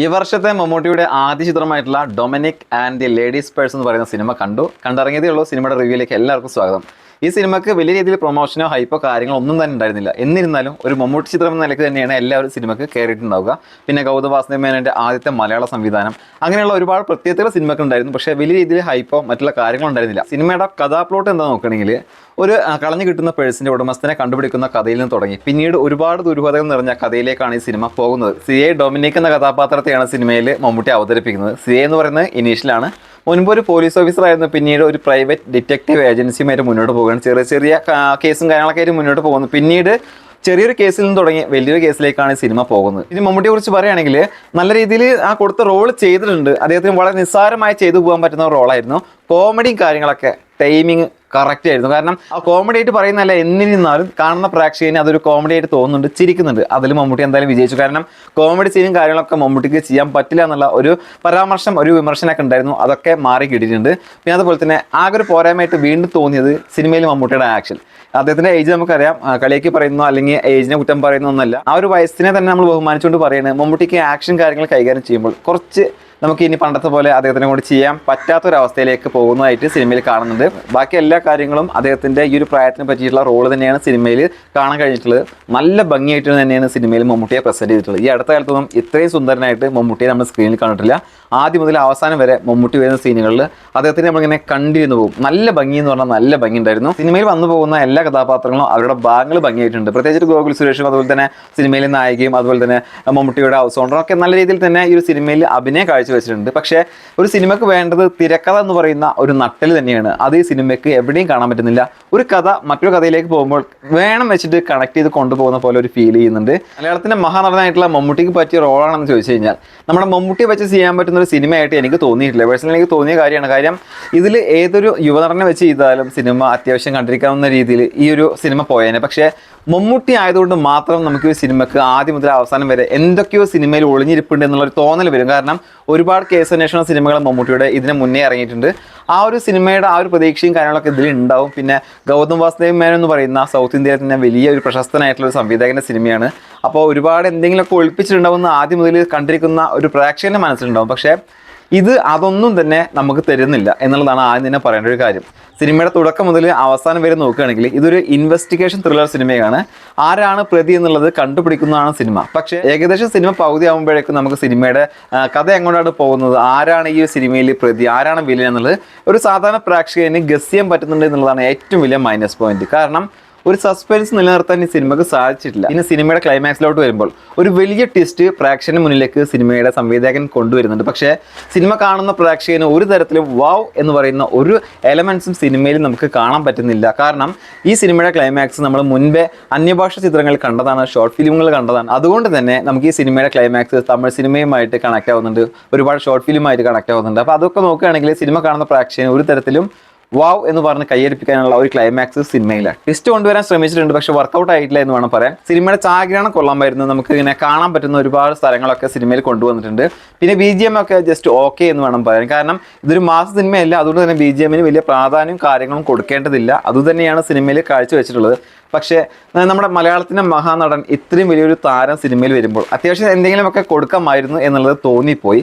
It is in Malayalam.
ഈ വർഷത്തെ മമ്മൂട്ടിയുടെ ആദ്യ ചിത്രമായിട്ടുള്ള Dominic and the ladies purse എന്ന് പറയുന്ന സിനിമ കണ്ടിറങ്ങിയതേ ഉള്ളൂ. സിനിമയുടെ റിവ്യൂയിലേക്ക് എല്ലാവർക്കും സ്വാഗതം. ഈ സിനിമയ്ക്ക് വലിയ രീതിയിൽ പ്രൊമോഷനോ ഹൈപ്പോ കാര്യങ്ങളോ ഒന്നും തന്നെ ഉണ്ടായിരുന്നില്ല. എന്നിരുന്നാലും ഒരു മമ്മൂട്ടി ചിത്രം എന്ന നിലയ്ക്ക് തന്നെയാണ് എല്ലാവരും സിനിമയ്ക്ക് കയറിയിട്ടുണ്ടാവുക. പിന്നെ ഗൗതം വാസുദേവ് മേനോന്റെ ആദ്യത്തെ മലയാള സംവിധാനം, അങ്ങനെയുള്ള ഒരുപാട് പ്രത്യേകതകൾ സിനിമയ്ക്ക് ഉണ്ടായിരുന്നു. പക്ഷേ വലിയ രീതിയിൽ ഹൈപ്പോ മറ്റുള്ള കാര്യങ്ങളോ ഉണ്ടായിരുന്നില്ല. സിനിമയുടെ കഥാപ്ലോട്ട് എന്താ നോക്കുകയാണെങ്കിൽ, ഒരു കളഞ്ഞു കിട്ടുന്ന പേഴ്സിന്റെ ഉടമസ്ഥനെ കണ്ടുപിടിക്കുന്ന കഥയിൽ നിന്ന് തുടങ്ങി പിന്നീട് ഒരുപാട് ദുരൂഹതകൾ നിറഞ്ഞ കഥയിലേക്കാണ് ഈ സിനിമ പോകുന്നത്. CA ഡൊമിനിക് എന്ന കഥാപാത്രത്തെയാണ് സിനിമയിൽ മമ്മൂട്ടി അവതരിപ്പിക്കുന്നത്. CA എന്ന് പറയുന്നത് ഇനീഷ്യലാണ്. മുൻപ് ഒരു പോലീസ് ഓഫീസറായിരുന്നു, പിന്നീട് ഒരു പ്രൈവറ്റ് ഡിറ്റക്റ്റീവ് ഏജൻസിയുമായിട്ട് മുന്നോട്ട് പോകുകയാണ്. ചെറിയ ചെറിയ കേസും കാര്യങ്ങളൊക്കെ ആയിട്ട് മുന്നോട്ട് പോകുന്നു. പിന്നീട് ചെറിയൊരു കേസിൽ നിന്ന് തുടങ്ങി വലിയൊരു കേസിലേക്കാണ് സിനിമ പോകുന്നത്. ഇനി മമ്മൂട്ടിയെ കുറിച്ച് പറയുകയാണെങ്കിൽ, നല്ല രീതിയിൽ കൊടുത്ത റോൾ ചെയ്തിട്ടുണ്ട്. അദ്ദേഹത്തിന് വളരെ നിസ്സാരമായി ചെയ്തു പോകാൻ പറ്റുന്ന റോളായിരുന്നു. കോമഡിയും കാര്യങ്ങളൊക്കെ ടൈമിങ് കറക്റ്റ് ആയിരുന്നു. കാരണം ആ കോമഡി ആയിട്ട് പറയുന്നതല്ല, എന്നിരുന്നാലും കാണുന്ന പ്രേക്ഷകന് അതൊരു കോമഡി ആയിട്ട് തോന്നുന്നുണ്ട്, ചിരിക്കുന്നുണ്ട്. അതിൽ മമ്മൂട്ടി എന്തായാലും വിജയിച്ചു. കാരണം കോമഡി സീനും കാര്യങ്ങളൊക്കെ മമ്മൂട്ടിക്ക് ചെയ്യാൻ പറ്റില്ല എന്നുള്ള ഒരു പരാമർശം, ഒരു വിമർശനമൊക്കെ ഉണ്ടായിരുന്നു. അതൊക്കെ മാറി കിട്ടിയിട്ടുണ്ട്. പിന്നെ അതുപോലെ തന്നെ ആകെ ഒരു പോരായ്മയായിട്ട് വീണ്ടും തോന്നിയത് സിനിമയിൽ മമ്മൂട്ടിയുടെ ആക്ഷൻ. അദ്ദേഹത്തിന്റെ ഏജ് നമുക്കറിയാം, കളിയാക്കി പറയുന്നോ അല്ലെങ്കിൽ ഏജിനെ കുറ്റം പറയുന്നോ ഒന്നല്ല. ആ ഒരു വയസ്സിനെ തന്നെ നമ്മൾ ബഹുമാനിച്ചുകൊണ്ട് പറയുന്നത്, മമ്മൂട്ടിക്ക് ആക്ഷൻ കാര്യങ്ങൾ കൈകാര്യം ചെയ്യുമ്പോൾ കുറച്ച് നമുക്ക് ഇനി പണ്ടത്തെ പോലെ അദ്ദേഹത്തിനെ കൊണ്ട് ചെയ്യാൻ പറ്റാത്തൊരവസ്ഥയിലേക്ക് പോകുന്നതായിട്ട് സിനിമയിൽ കാണുന്നുണ്ട്. ബാക്കി എല്ലാ കാര്യങ്ങളും അദ്ദേഹത്തിൻ്റെ ഈ ഒരു പ്രായത്തിനെ പറ്റിയിട്ടുള്ള റോള് തന്നെയാണ് സിനിമയിൽ കാണാൻ കഴിഞ്ഞിട്ടുള്ളത്. നല്ല ഭംഗിയായിട്ട് തന്നെയാണ് സിനിമയിൽ മമ്മൂട്ടിയെ പ്രസന്റ് ചെയ്തിട്ടുള്ളത്. ഈ അടുത്ത കാലത്തൊന്നും ഇത്രയും സുന്ദരനായിട്ട് മമ്മൂട്ടിയെ നമ്മൾ സ്ക്രീനിൽ കണ്ടിട്ടില്ല. ആദ്യം മുതൽ അവസാനം വരെ മമ്മൂട്ടി വരുന്ന സീനുകളിൽ അദ്ദേഹത്തിന് നമ്മളിങ്ങനെ കണ്ടിരുന്നു പോകും. നല്ല ഭംഗി എന്ന് പറഞ്ഞാൽ നല്ല ഭംഗി ഉണ്ടായിരുന്നു. സിനിമയിൽ വന്നു പോകുന്ന എല്ലാ കഥാപാത്രങ്ങളും അവരുടെ ഭാഗങ്ങൾ ഭംഗിയായിട്ടുണ്ട്. പ്രത്യേകിച്ച് ഗോകുൽ സുരേഷും അതുപോലെ തന്നെ സിനിമയിലെ നായികയും അതുപോലെ തന്നെ മമ്മൂട്ടിയുടെ ഹൗസ് ഓണറും ഒക്കെ നല്ല രീതിയിൽ തന്നെ ഈ ഒരു സിനിമയിൽ അഭിനയം കാഴ്ചവെച്ചിട്ടുണ്ട്. പക്ഷേ ഒരു സിനിമയ്ക്ക് വേണ്ടത് തിരക്കഥ എന്ന് പറയുന്ന ഒരു നട്ടൽ തന്നെയാണ്. അത് ഈ സിനിമയ്ക്ക് എവിടെയും കാണാൻ പറ്റുന്നില്ല. ഒരു കഥ മറ്റൊരു കഥയിലേക്ക് പോകുമ്പോൾ വേണം വെച്ചിട്ട് കണക്ട് ചെയ്ത് കൊണ്ടുപോകുന്ന പോലെ ഒരു ഫീൽ ചെയ്യുന്നുണ്ട്. മലയാളത്തിന്റെ മഹാനടനായിട്ടുള്ള മമ്മൂട്ടിക്ക് പറ്റിയ റോളാണെന്ന് ചോദിച്ചു കഴിഞ്ഞാൽ, നമ്മുടെ മമ്മൂട്ടിയെ വെച്ച് ചെയ്യാൻ പറ്റുന്ന ഒരു സിനിമയായിട്ട് എനിക്ക് തോന്നിയിട്ടില്ല. പേഴ്സണലി എനിക്ക് തോന്നിയ കാര്യമാണ്. കാര്യം ഇതിൽ ഏതൊരു യുവനടനെ വെച്ച് ചെയ്താലും സിനിമ അത്യാവശ്യം കണ്ടിരിക്കാവുന്ന രീതിയിൽ ഈ ഒരു സിനിമ പോയേനെ. പക്ഷേ മമ്മൂട്ടി ആയതുകൊണ്ട് മാത്രം നമുക്ക് ഈ സിനിമയ്ക്ക് ആദ്യം മുതൽ അവസാനം വരെ എന്തൊക്കെയോ സിനിമയിൽ ഒളിഞ്ഞിരിപ്പുണ്ട് എന്നുള്ളൊരു തോന്നൽ വരും. കാരണം ഒരുപാട് കേസ് അന്വേഷണ സിനിമകൾ മമ്മൂട്ടിയുടെ ഇതിന് മുന്നേ ഇറങ്ങിയിട്ടുണ്ട്. ആ ഒരു സിനിമയുടെ ആ ഒരു പ്രതീക്ഷയും കാര്യങ്ങളൊക്കെ ഇതിൽ ഉണ്ടാവും. പിന്നെ ഗൗതം വാസുദേവ് മേനോൻ എന്ന് പറയുന്ന സൗത്ത് ഇന്ത്യയിലെ തന്നെ വലിയ ഒരു പ്രശസ്തനായിട്ടുള്ള ഒരു സംവിധായകൻ്റെ സിനിമയാണ്. അപ്പോൾ ഒരുപാട് എന്തെങ്കിലുമൊക്കെ ഒളിപ്പിച്ചിട്ടുണ്ടാവുന്ന ആദ്യം മുതൽ കണ്ടിരിക്കുന്ന ഒരു പ്രേക്ഷകൻ്റെ മനസ്സിലുണ്ടാവും. പക്ഷേ ഇത് അതൊന്നും തന്നെ നമുക്ക് തരുന്നില്ല എന്നുള്ളതാണ് ആദ്യം തന്നെ പറയേണ്ട ഒരു കാര്യം. സിനിമയുടെ തുടക്കം മുതൽ അവസാനം വരെ നോക്കുകയാണെങ്കിൽ ഇതൊരു ഇൻവെസ്റ്റിഗേഷൻ ത്രില്ലർ സിനിമയാണ്. ആരാണ് പ്രതി എന്നുള്ളത് കണ്ടുപിടിക്കുന്നതാണ് സിനിമ. പക്ഷേ ഏകദേശം സിനിമ പകുതി ആകുമ്പോഴേക്കും നമുക്ക് സിനിമയുടെ കഥ എങ്ങോട്ടാണ് പോകുന്നത്, ആരാണ് ഈ സിനിമയിൽ പ്രതി, ആരാണ് വില്ലൻ എന്നുള്ളത് ഒരു സാധാരണ പ്രേക്ഷകന് ഗസ് ചെയ്യാൻ പറ്റുന്നുണ്ട് എന്നുള്ളതാണ് ഏറ്റവും വലിയ മൈനസ് പോയിന്റ്. കാരണം ഒരു സസ്പെൻസ് നിലനിർത്താൻ ഈ സിനിമക്ക് സാധിച്ചിട്ടില്ല. ഇനി സിനിമയുടെ ക്ലൈമാക്സിലോട്ട് വരുമ്പോൾ ഒരു വലിയ ട്വിസ്റ്റ് പ്രേക്ഷകന് മുന്നിലേക്ക് സിനിമയുടെ സംവിധായകൻ കൊണ്ടുവരുന്നുണ്ട്. പക്ഷേ സിനിമ കാണുന്ന പ്രേക്ഷകന് ഒരു തരത്തിലും വാവ് എന്ന് പറയുന്ന ഒരു എലമെന്റ്സും സിനിമയിൽ നമുക്ക് കാണാൻ പറ്റുന്നില്ല. കാരണം ഈ സിനിമയുടെ ക്ലൈമാക്സ് നമ്മൾ മുൻപേ അന്യഭാഷ ചിത്രങ്ങളിൽ കണ്ടതാണ്, ഷോർട്ട് ഫിലിമുകൾ കണ്ടതാണ്. അതുകൊണ്ട് തന്നെ നമുക്ക് ഈ സിനിമയുടെ ക്ലൈമാക്സ് തമിഴ് സിനിമയുമായിട്ട് കണക്ട് ആവുന്നുണ്ട്, ഒരുപാട് ഷോർട്ട് ഫിലിമായിട്ട് കണക്ട് ആവുന്നുണ്ട്. അപ്പോൾ അതൊക്കെ നോക്കുകയാണെങ്കിൽ സിനിമ കാണുന്ന പ്രേക്ഷകന് ഒരു തരത്തിലും വാവ് എന്ന് പറഞ്ഞ് കൈയടിപ്പിക്കാനുള്ള ഒരു ക്ലൈമാക്സ് സിനിമയില്ല. ട്വിസ്റ്റ് കൊണ്ടുവരാൻ ശ്രമിച്ചിട്ടുണ്ട്, പക്ഷെ വർക്കൗട്ട് ആയിട്ടില്ല എന്ന് വേണം പറയാൻ. സിനിമയുടെ ഛായാഗ്രഹണം കൊള്ളാമായിരുന്നു. നമുക്ക് ഇങ്ങനെ കാണാൻ പറ്റുന്ന ഒരുപാട് സ്ഥലങ്ങളൊക്കെ സിനിമയിൽ കൊണ്ടുവന്നിട്ടുണ്ട്. പിന്നെ BGM ഒക്കെ ജസ്റ്റ് ഓക്കെ എന്ന് വേണം പറയാൻ. കാരണം ഇതൊരു മാസ സിനിമയല്ല, അതുകൊണ്ട് തന്നെ BGMന് വലിയ പ്രാധാന്യവും കാര്യങ്ങളും കൊടുക്കേണ്ടതില്ല. അതുതന്നെയാണ് സിനിമയിൽ കാഴ്ചവെച്ചിട്ടുള്ളത്. പക്ഷേ നമ്മുടെ മലയാളത്തിൻ്റെ മഹാനടൻ ഇത്രയും വലിയൊരു താരം സിനിമയിൽ വരുമ്പോൾ അത്യാവശ്യം എന്തെങ്കിലുമൊക്കെ കൊടുക്കാമായിരുന്നു എന്നുള്ളത് തോന്നിപ്പോയി.